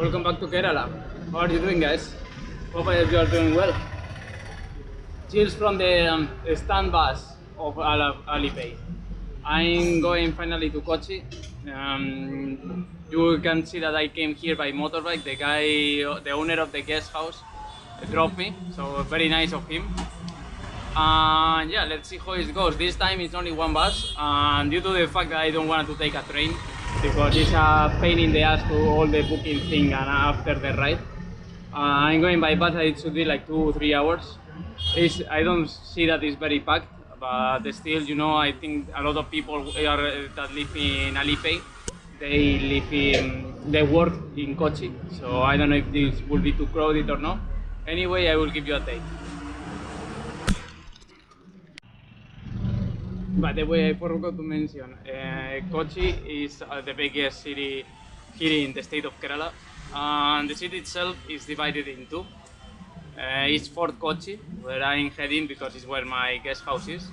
Welcome back to Kerala. How are you doing, guys? Hope you are doing well. Cheers from the stand bus of Allepey. I'm going finally to Kochi. You can see that I came here by motorbike. The guy, the owner of the guest house, dropped me, so very nice of him. And yeah, let's see how it goes. This time it's only one bus, and due to the fact that I don't want to take a train because it's a pain in the ass to all the booking thing and after the ride. I'm going by bus. It should be like 2 or 3 hours. I don't see that it's very packed, but still, you know, I think a lot of people that live in Allepey, they work in Kochi. So I don't know if this will be too crowded or not. Anyway, I will give you a date. By the way, I forgot to mention, Kochi is the biggest city here in the state of Kerala, and the city itself is divided in two. It's Fort Kochi, where I'm heading because it's where my guest house is,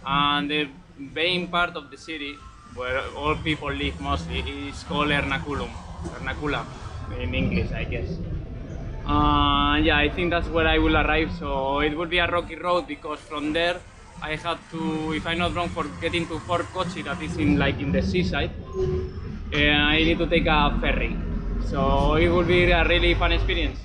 and the main part of the city, where all people live mostly, is called Ernakula in English, I guess. Yeah, I think that's where I will arrive. So it will be a rocky road because from there I have to, if I'm not wrong, for getting to Fort Kochi, that is in the seaside, I need to take a ferry. So it will be a really fun experience.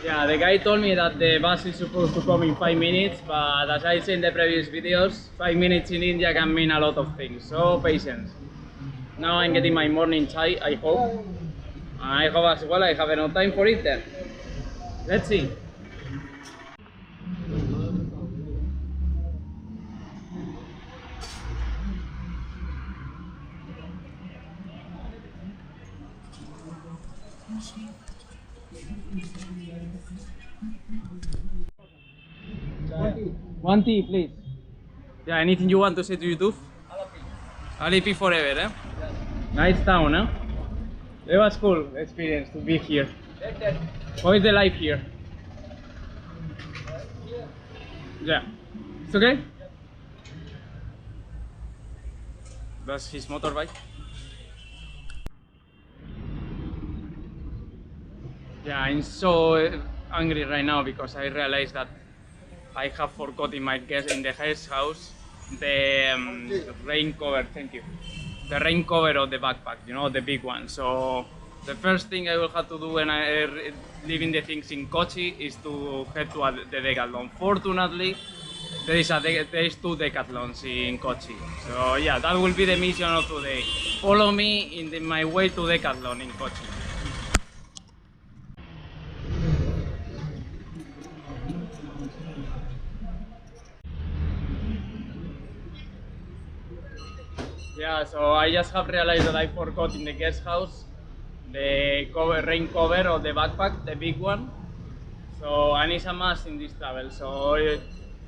Yeah, the guy told me that the bus is supposed to come in 5 minutes, but as I said in the previous videos, 5 minutes in India can mean a lot of things, so patience. Now I'm getting my morning chai, I hope. I hope as well I have enough time for it then. Let's see. One tea, please. Yeah, anything you want to say to YouTube? Allepey forever, eh? Yes. Nice town, eh? It was cool experience to be here. How is the life here? Yeah. It's okay? That's his motorbike. Yeah, I'm so angry right now because I realized that I have forgotten my guest in the guest house the rain cover. Thank you. The rain cover of the backpack, you know, the big one. So the first thing I will have to do when I leaving the things in Kochi is to head to the Decathlon. Fortunately, there is two Decathlons in Kochi. So yeah, that will be the mission of today. Follow me in my way to Decathlon in Kochi. Yeah, so I just have realized that I forgot in the guest house the rain cover of the backpack, the big one. So and it's a must in this travel. So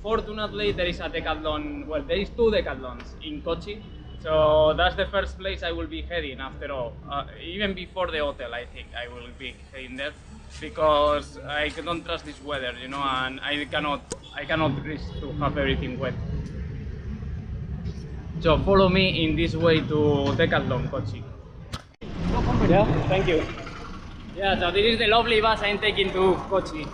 fortunately there is a Decathlon. Well, there is two Decathlons in Kochi. So that's the first place I will be heading after all. Even before the hotel, I think I will be heading there because I don't trust this weather, you know, and I cannot risk to have everything wet. So follow me in this way to Decathlon Kochi. Yeah, thank you. Yeah, so this is the lovely bus I'm taking to Kochi.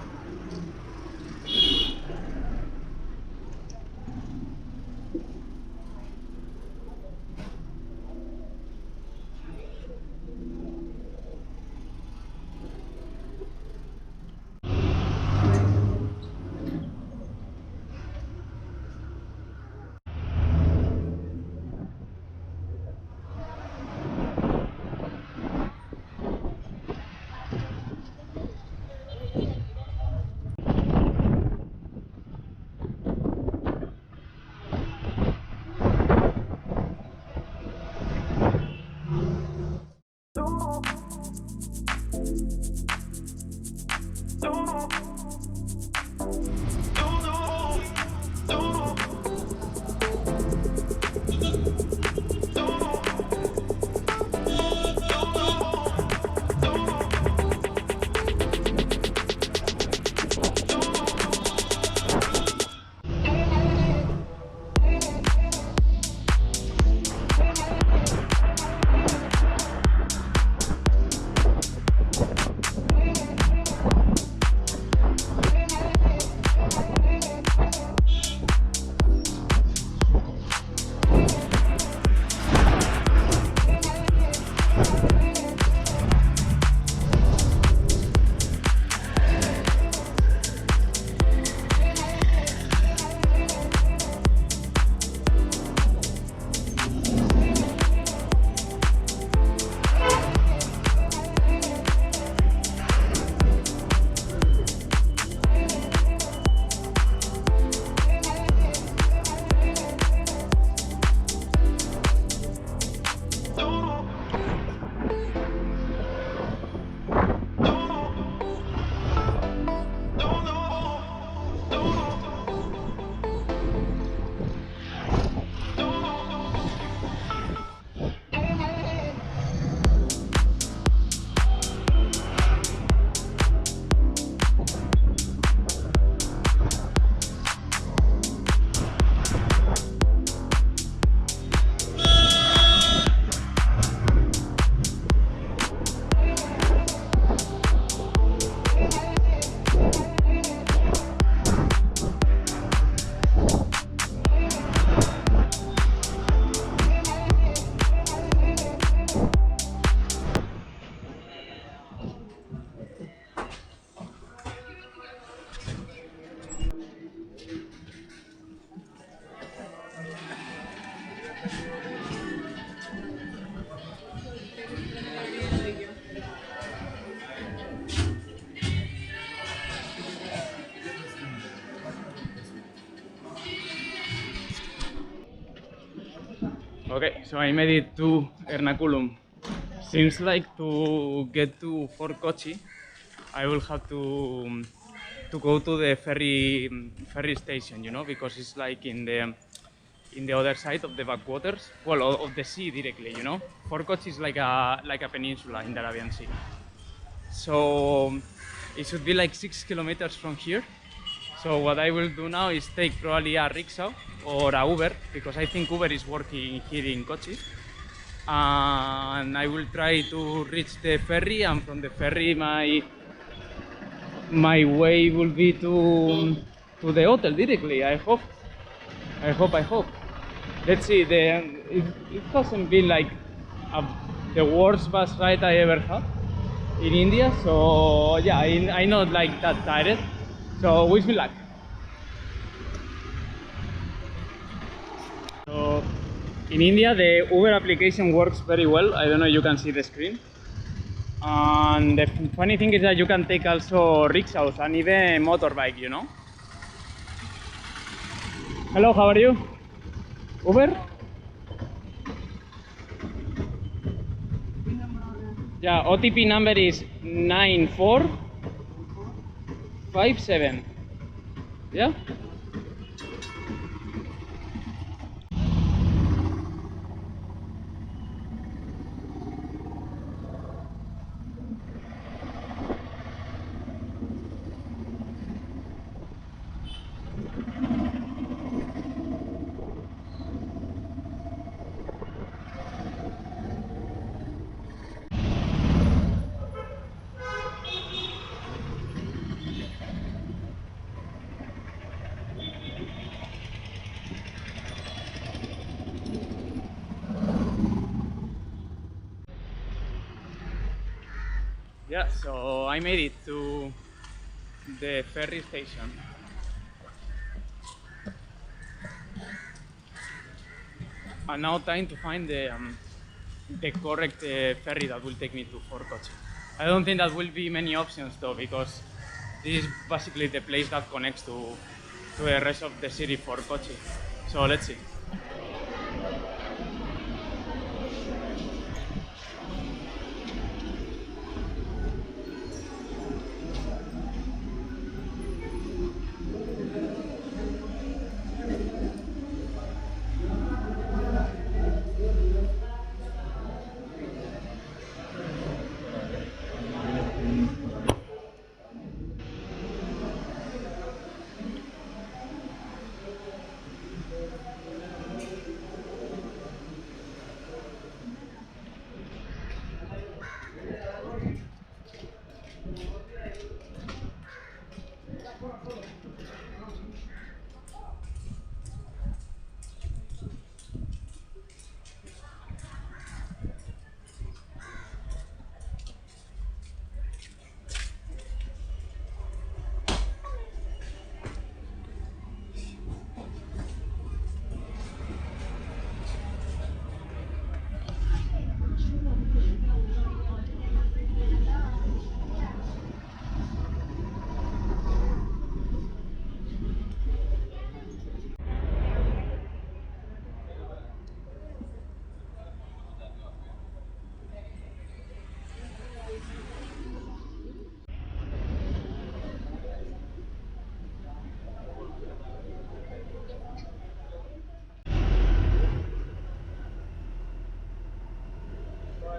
Okay, so I made it to Ernakulam. Seems like to get to Fort Kochi, I will have to go to the ferry station, you know, because it's like in the other side of the backwaters, well, of the sea directly, you know. Fort Kochi is like a peninsula in the Arabian Sea, so it should be like 6 kilometers from here. So what I will do now is take probably a rickshaw or a Uber, because I think Uber is working here in Kochi. And I will try to reach the ferry, and from the ferry my way will be to the hotel directly. I hope. Let's see. It hasn't been like a, the worst bus ride I ever had in India. So yeah, I not like that tired. So wish me luck. So in India, the Uber application works very well. I don't know if you can see the screen. And the funny thing is that you can take also rickshaws and even motorbike, you know. Hello, how are you? Uber? Yeah, OTP number is 9457. Yeah? Yeah, so I made it to the ferry station. And now time to find the correct ferry that will take me to Fort Kochi. I don't think that will be many options though, because this is basically the place that connects to the rest of the city, Fort Kochi. So let's see.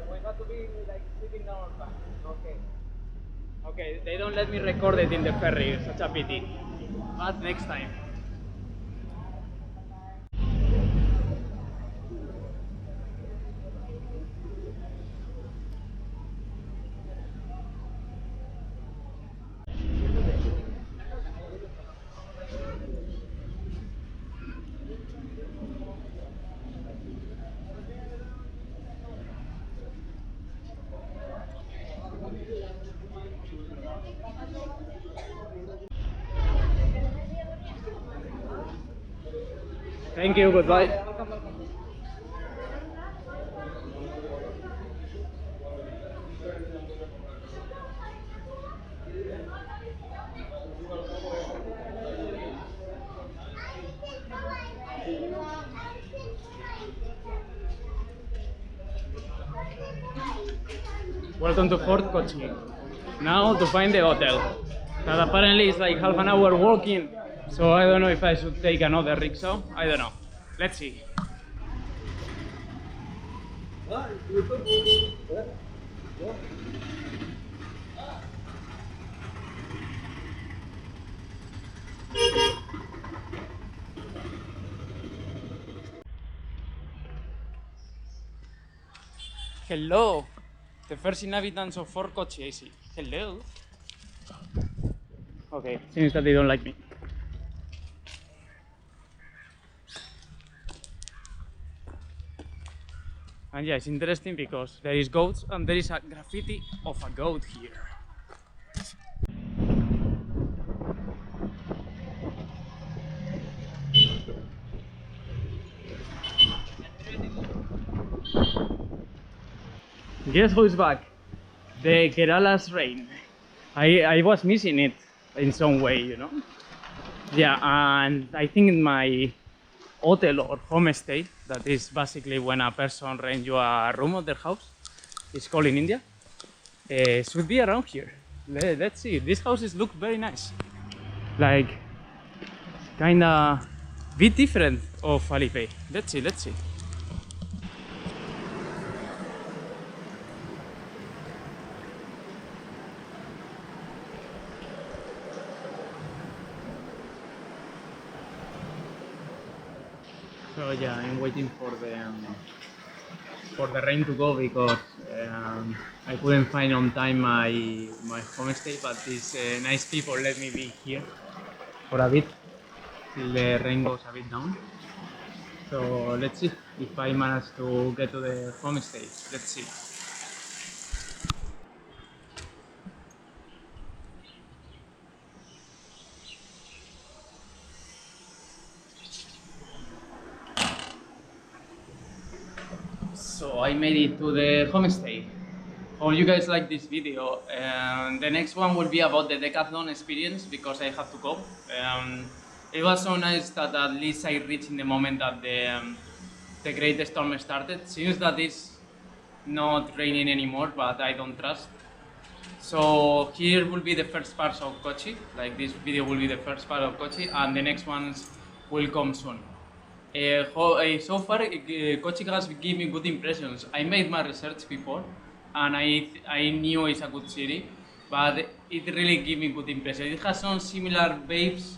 We have to be like sitting down on back. Okay. Okay, they don't let me record it in the ferry. Such a pity. But next time. Thank you. Goodbye. Welcome to Fort Kochi. Now to find the hotel. That apparently is like half an hour walking, so I don't know if I should take another rickshaw. I don't know. Let's see. Hello, the first inhabitants of Fort Kochi, I see. Hello. Okay, seems that they don't like me. And yeah, it's interesting because there is goats and there is a graffiti of a goat here. Guess who's back? The Kerala's rain. I was missing it in some way, you know? Yeah, and I think in my hotel or homestay, that is basically when a person rents you a room of their house, it's called in India, should be around here. Let's see, these houses look very nice. Like, kinda bit different of Allepey. Let's see, let's see. So yeah, I'm waiting for the rain to go because I couldn't find on time my homestay, but these nice people let me be here for a bit till the rain goes a bit down. So let's see if I manage to get to the homestay. Let's see. So I made it to the homestay. Hope you guys like this video. The next one will be about the decathlon experience because I have to go. It was so nice that at least I reached in the moment that the great storm started. Seems that it's not raining anymore, but I don't trust. So here will be the first part of Kochi. Like this video will be the first part of Kochi, and the next ones will come soon. So far, Kochi has given me good impressions. I made my research before, and I knew it's a good city, but it really gave me good impression. It has some similar vibes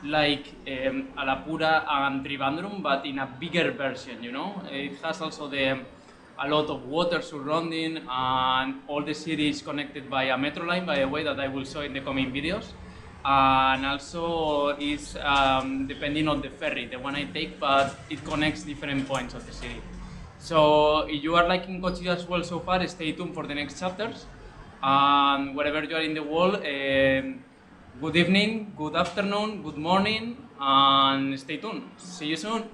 like Alapura and Trivandrum, but in a bigger version, you know? It has also a lot of water surrounding, and all the city is connected by a metro line, by the way, that I will show in the coming videos. And also is depending on the ferry, the one I take, but it connects different points of the city. So if you are liking Kochi as well so far, stay tuned for the next chapters. And wherever you are in the world, good evening, good afternoon, good morning, and stay tuned. See you soon.